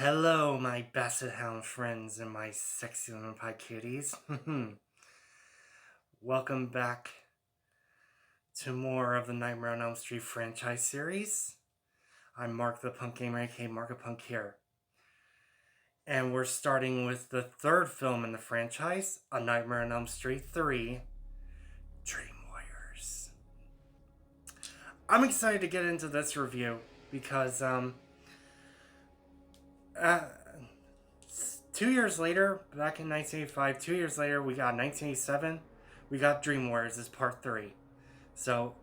Hello, my basset hound friends and my sexy little pie kitties. Welcome back to more of the Nightmare on Elm Street franchise series. I'm Mark the Punk Gamer, a.k.a. Markapunks here. And we're starting with the third film in the franchise, A Nightmare on Elm Street 3, Dream Warriors. I'm excited to get into this review because, 2 years later, back in 1985, 2 years later, we got 1987, we got Dream Warriors as part 3. So,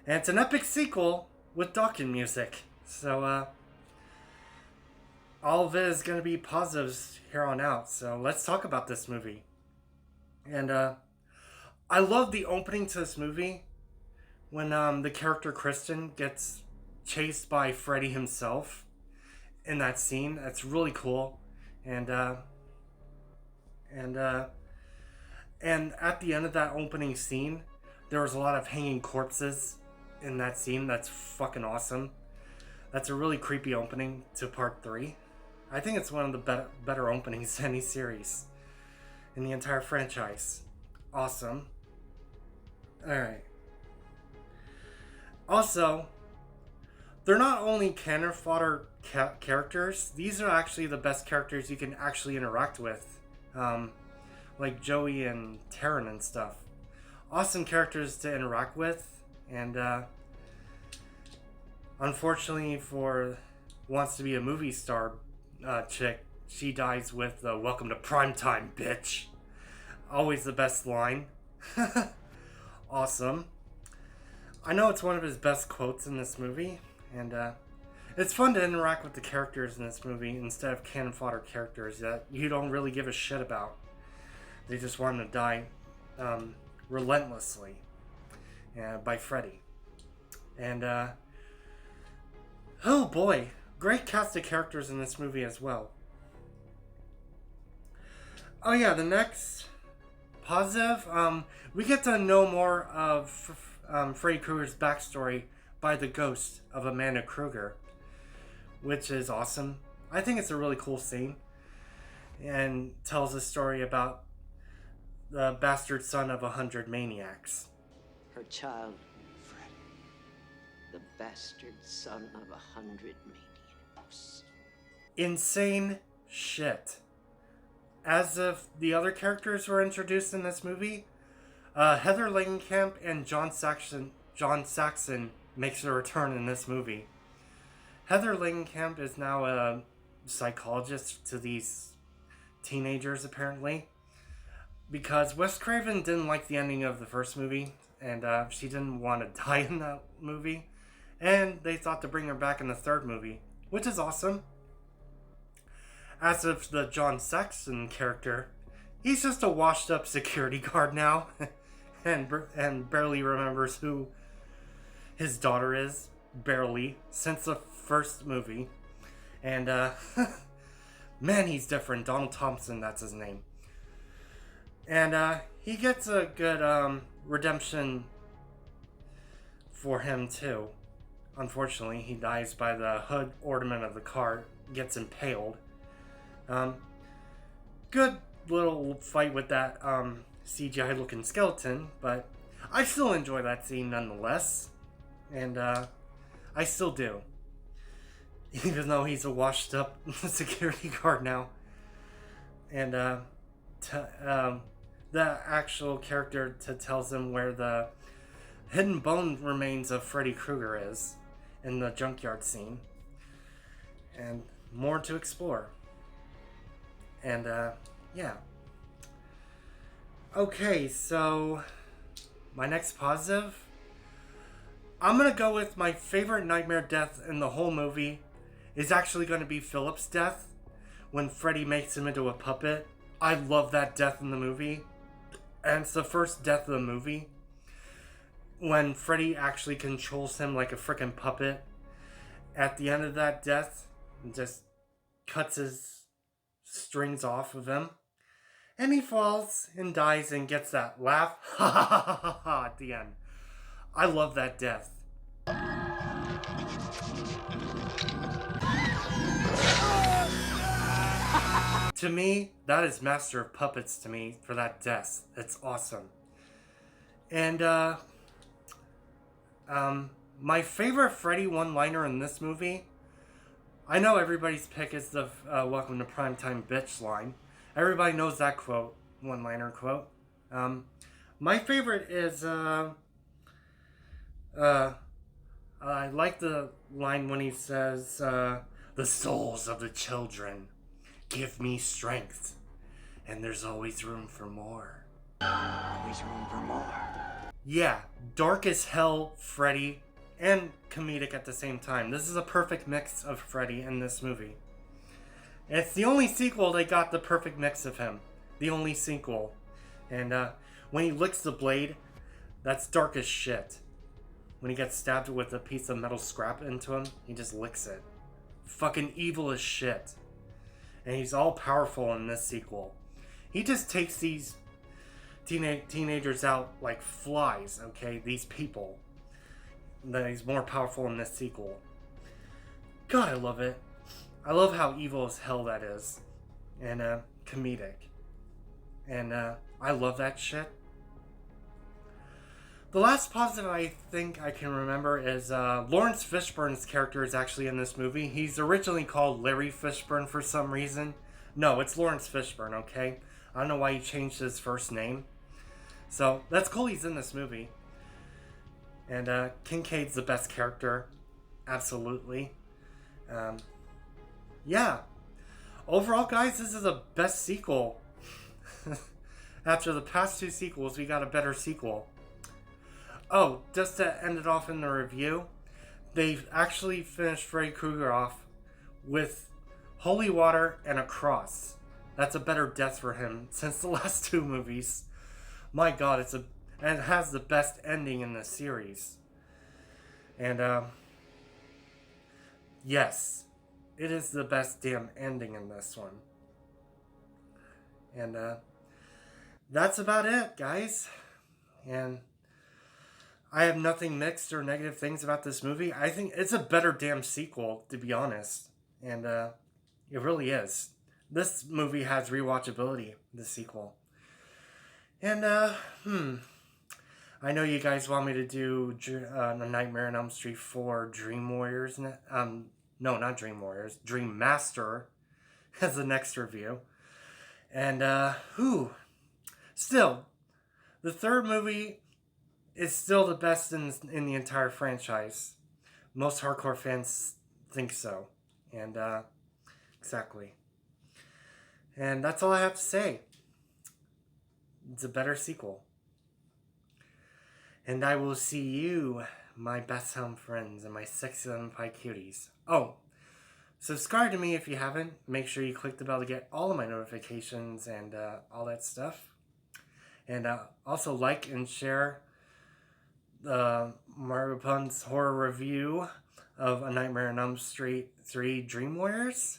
and it's an epic sequel with Dokken music. So, all of it is going to be positives here on out. So, let's talk about this movie. And, I love the opening to this movie when, the character Kristen gets chased by Freddy himself in that scene. That's really cool. And at the end of that opening scene, there was a lot of hanging corpses in that scene. That's fucking awesome. That's a really creepy opening to part 3. I think it's one of the better openings to any series in the entire franchise. Awesome. Alright. Also, they're not only cannon fodder characters, these are actually the best characters you can actually interact with. Like Joey and Taryn and stuff. Awesome characters to interact with. And unfortunately for wants to be a movie star chick, she dies with welcome to primetime, bitch. Always the best line. Awesome. I know it's one of his best quotes in this movie. And it's fun to interact with the characters in this movie instead of cannon fodder characters that you don't really give a shit about. They just want them to die relentlessly by Freddy. And, oh boy, great cast of characters in this movie as well. Oh yeah, the next positive, we get to know more of Freddy Krueger's backstory by the ghost of Amanda Krueger, which is awesome. I think it's a really cool scene and tells a story about the bastard son of 100 maniacs. Her child, Freddy, the bastard son of 100 maniacs. Insane shit. As if the other characters were introduced in this movie, Heather Langenkamp and John Saxon makes a return in this movie. Heather Langenkamp is now a psychologist to these teenagers, apparently, because Wes Craven didn't like the ending of the first movie, and she didn't want to die in that movie, and they thought to bring her back in the third movie, which is awesome. As of the John Saxon character, he's just a washed-up security guard now, and barely remembers who his daughter is, barely, since the first movie. And, man, he's different. Donald Thompson, that's his name. And, he gets a good, redemption for him, too. Unfortunately, he dies by the hood ornament of the car, gets impaled. Good little fight with that, CGI-looking skeleton, but I still enjoy that scene nonetheless. And, I still do. Even though he's a washed-up security guard now. And, the actual character tells him where the hidden bone remains of Freddy Krueger is in the junkyard scene. And more to explore. And, yeah. Okay, so my next positive, I'm going to go with my favorite nightmare death in the whole movie is actually going to be Philip's death when Freddy makes him into a puppet. I love that death in the movie. And it's the first death of the movie. When Freddy actually controls him like a freaking puppet. At the end of that death, just cuts his strings off of him. And he falls and dies and gets that laugh ha ha ha ha ha at the end. I love that death. To me, that is Master of Puppets to me for that death. It's awesome. And, my favorite Freddy one-liner in this movie, I know everybody's pick is the Welcome to Primetime Bitch line. Everybody knows that quote, one-liner quote. My favorite is, I like the line when he says, the souls of the children give me strength, and there's always room for more. Always room for more. Yeah, dark as hell Freddy, and comedic at the same time. This is a perfect mix of Freddy in this movie. And it's the only sequel they got the perfect mix of him. The only sequel. And when he licks the blade, that's dark as shit. When he gets stabbed with a piece of metal scrap into him, he just licks it. Fucking evil as shit. And he's all powerful in this sequel. He just takes these teenagers out like flies, okay? These people. That he's more powerful in this sequel. God, I love it. I love how evil as hell that is. And comedic. And I love that shit. The last positive I think I can remember is Lawrence Fishburne's character is actually in this movie. He's originally called Larry Fishburne for some reason. No, it's Lawrence Fishburne, okay? I don't know why he changed his first name. So, that's cool he's in this movie. And Kincaid's the best character. Absolutely. Yeah. Overall, guys, this is the best sequel. After the past two sequels, we got a better sequel. Oh, just to end it off in the review, they've actually finished Freddy Krueger off with holy water and a cross. That's a better death for him since the last two movies. My God, and it has the best ending in the series. And yes, it is the best damn ending in this one. And that's about it, guys. And I have nothing mixed or negative things about this movie. I think it's a better damn sequel, to be honest. And it really is. This movie has rewatchability, the sequel. And, I know you guys want me to do The Nightmare on Elm Street 4 Dream Warriors. No, not Dream Warriors. Dream Master as the next review. And, still, the third movie is still the best in the entire franchise. Most hardcore fans think so. And, exactly. And that's all I have to say. It's a better sequel. And I will see you, my best home friends, and my sexy little pie cuties. Oh, subscribe to me if you haven't. Make sure you click the bell to get all of my notifications and all that stuff. And also like and share the Markapunks horror review of A Nightmare on Elm Street 3 Dream Warriors,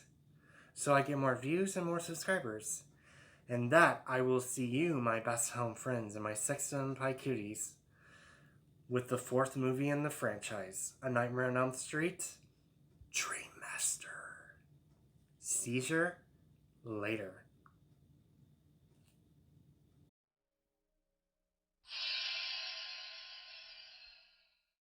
so I get more views and more subscribers. And that I will see you, my best home friends, and my sexy little pie cuties, with the fourth movie in the franchise, A Nightmare on Elm Street, Dream Master. Seizure later.